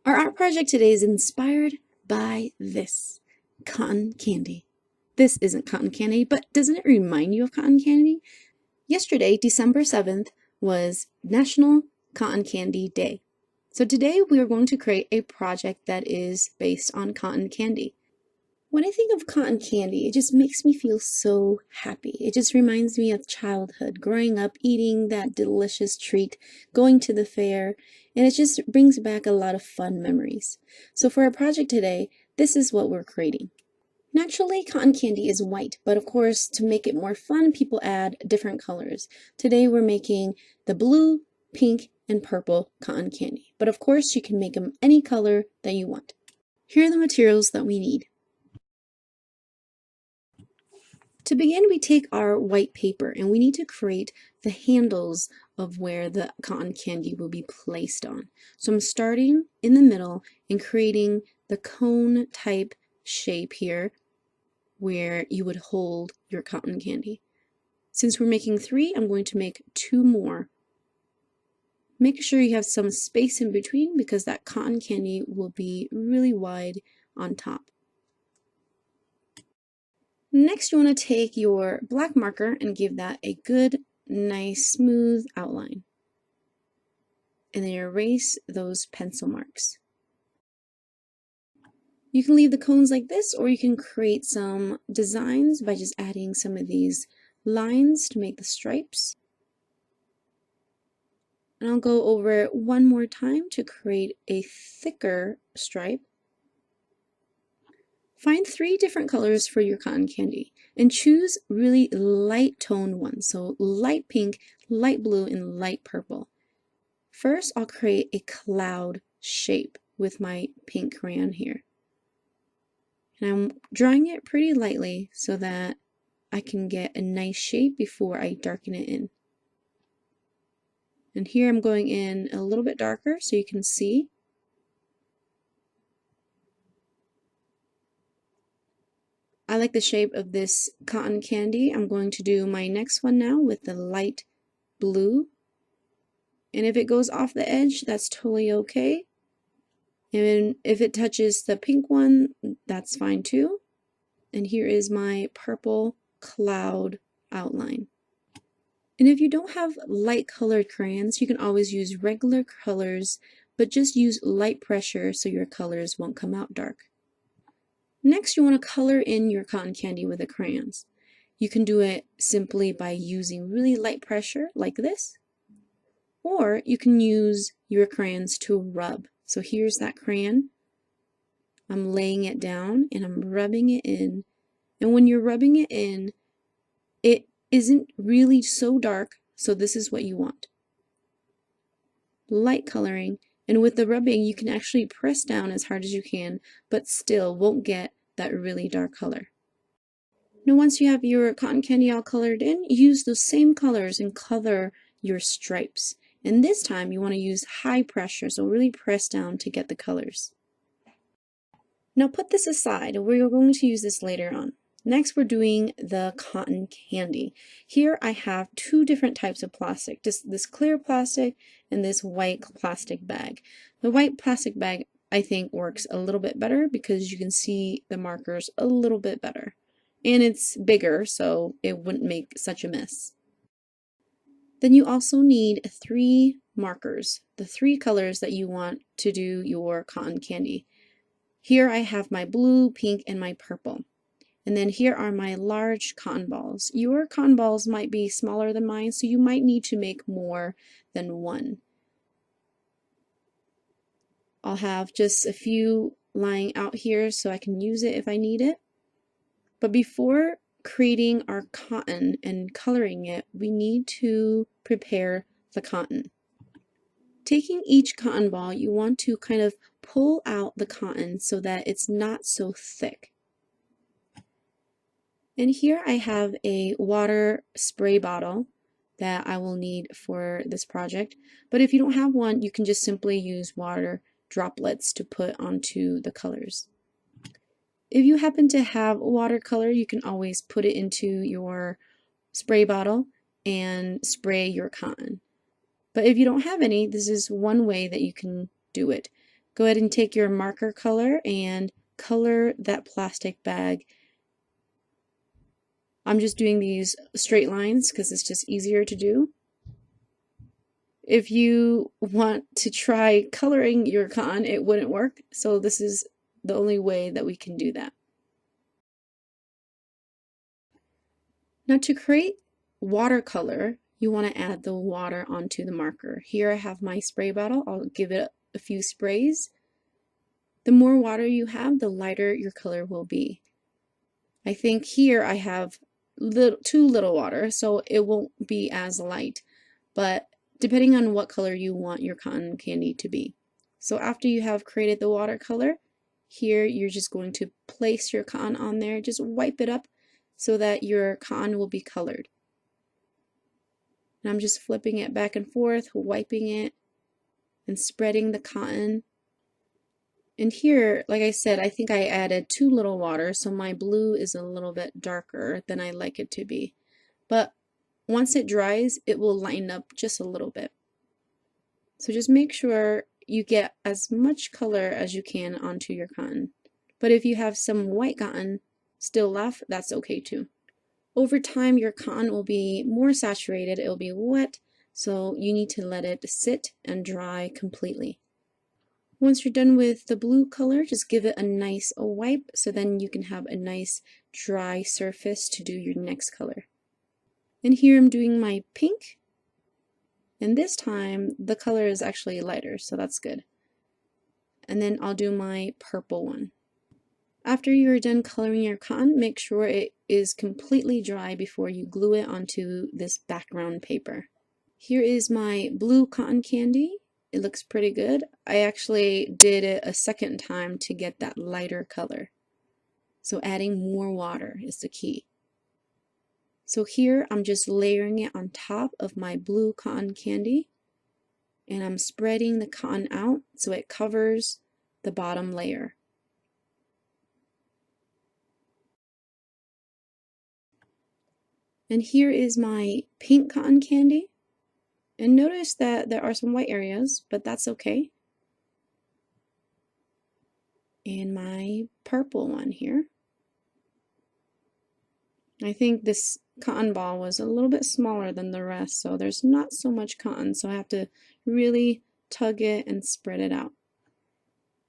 Our art project today is inspired by this cotton candy. This isn't cotton candy, but doesn't it remind you of cotton candy? Yesterday, December 7th, was National Cotton Candy Day. So today we are going to create a project that is based on cotton candy. When I think of cotton candy, it just makes me feel so happy. It just reminds me of childhood, growing up, eating that delicious treat, going to the fair, and it just brings back a lot of fun memories. So for our project today, this is what we're creating. Naturally, cotton candy is white, but of course, to make it more fun, people add different colors. Today we're making the blue, pink, and purple cotton candy. But of course, you can make them any color that you want. Here are the materials that we need. To begin, we take our white paper and we need to create the handles of where the cotton candy will be placed on. So I'm starting in the middle and creating the cone type shape here where you would hold your cotton candy. Since we're making 3, I'm going to make 2 more. Make sure you have some space in between because that cotton candy will be really wide on top. Next, you want to take your black marker and give that a good, nice, smooth outline. And then erase those pencil marks. You can leave the cones like this, or you can create some designs by just adding some of these lines to make the stripes. And I'll go over it one more time to create a thicker stripe. Find 3 different colors for your cotton candy and choose really light toned ones. So light pink, light blue, and light purple. First, I'll create a cloud shape with my pink crayon here. And I'm drawing it pretty lightly so that I can get a nice shape before I darken it in. And here I'm going in a little bit darker so you can see. I like the shape of this cotton candy. I'm going to do my next one now with the light blue. And if it goes off the edge, that's totally okay. And if it touches the pink one, that's fine too. And here is my purple cloud outline. And if you don't have light colored crayons, you can always use regular colors, but just use light pressure so your colors won't come out dark. Next, you want to color in your cotton candy with the crayons. You can do it simply by using really light pressure like this, or you can use your crayons to rub. So here's that crayon. I'm laying it down and I'm rubbing it in. And when you're rubbing it in, it isn't really so dark, so this is what you want. Light coloring, and with the rubbing you can actually press down as hard as you can, but still won't get that really dark color. Now once you have your cotton candy all colored in, use those same colors and color your stripes. And this time you want to use high pressure, so really press down to get the colors. Now put this aside, we're going to use this later on. Next we're doing the cotton candy. Here I have 2 different types of plastic, this clear plastic and this white plastic bag. The white plastic bag I think works a little bit better because you can see the markers a little bit better. And it's bigger, so it wouldn't make such a mess. Then you also need 3 markers, the 3 colors that you want to do your cotton candy. Here I have my blue, pink, and my purple. And then here are my large cotton balls. Your cotton balls might be smaller than mine, so you might need to make more than 1. I'll have just a few lying out here so I can use it if I need it. But before creating our cotton and coloring it, we need to prepare the cotton. Taking each cotton ball, you want to kind of pull out the cotton so that it's not so thick. And here I have a water spray bottle that I will need for this project. But if you don't have one, you can just simply use water droplets to put onto the colors. If you happen to have watercolor, you can always put it into your spray bottle and spray your cotton. But if you don't have any, this is one way that you can do it. Go ahead and take your marker color and color that plastic bag. I'm just doing these straight lines because it's just easier to do. If you want to try coloring your cotton, it wouldn't work, so this is the only way that we can do that. Now to create watercolor, you want to add the water onto the marker. Here I have my spray bottle. I'll give it a few sprays. The more water you have, the lighter your color will be. I think here I have too little water, so it won't be as light, but depending on what color you want your cotton candy to be. So after you have created the watercolor, here you're just going to place your cotton on there, just wipe it up so that your cotton will be colored. And I'm just flipping it back and forth, wiping it, and spreading the cotton. And here, like I said, I think I added too little water, so my blue is a little bit darker than I like it to be. But once it dries, it will lighten up just a little bit. So just make sure you get as much color as you can onto your cotton. But if you have some white cotton still left, that's okay too. Over time, your cotton will be more saturated, it will be wet, so you need to let it sit and dry completely. Once you're done with the blue color, just give it a nice wipe so then you can have a nice dry surface to do your next color. And here I'm doing my pink, and this time the color is actually lighter, so that's good. And then I'll do my purple one. After you are done coloring your cotton, make sure it is completely dry before you glue it onto this background paper. Here is my blue cotton candy. It looks pretty good. I actually did it a second time to get that lighter color. So adding more water is the key. So here I'm just layering it on top of my blue cotton candy, and I'm spreading the cotton out so it covers the bottom layer. And here is my pink cotton candy. And notice that there are some white areas, but that's okay. And my purple one here. I think this cotton ball was a little bit smaller than the rest, so there's not so much cotton, so I have to really tug it and spread it out.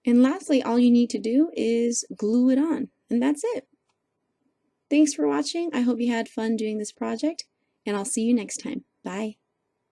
And lastly, all you need to do is glue it on, and that's it. Thanks for watching. I hope you had fun doing this project, and I'll see you next time. Bye.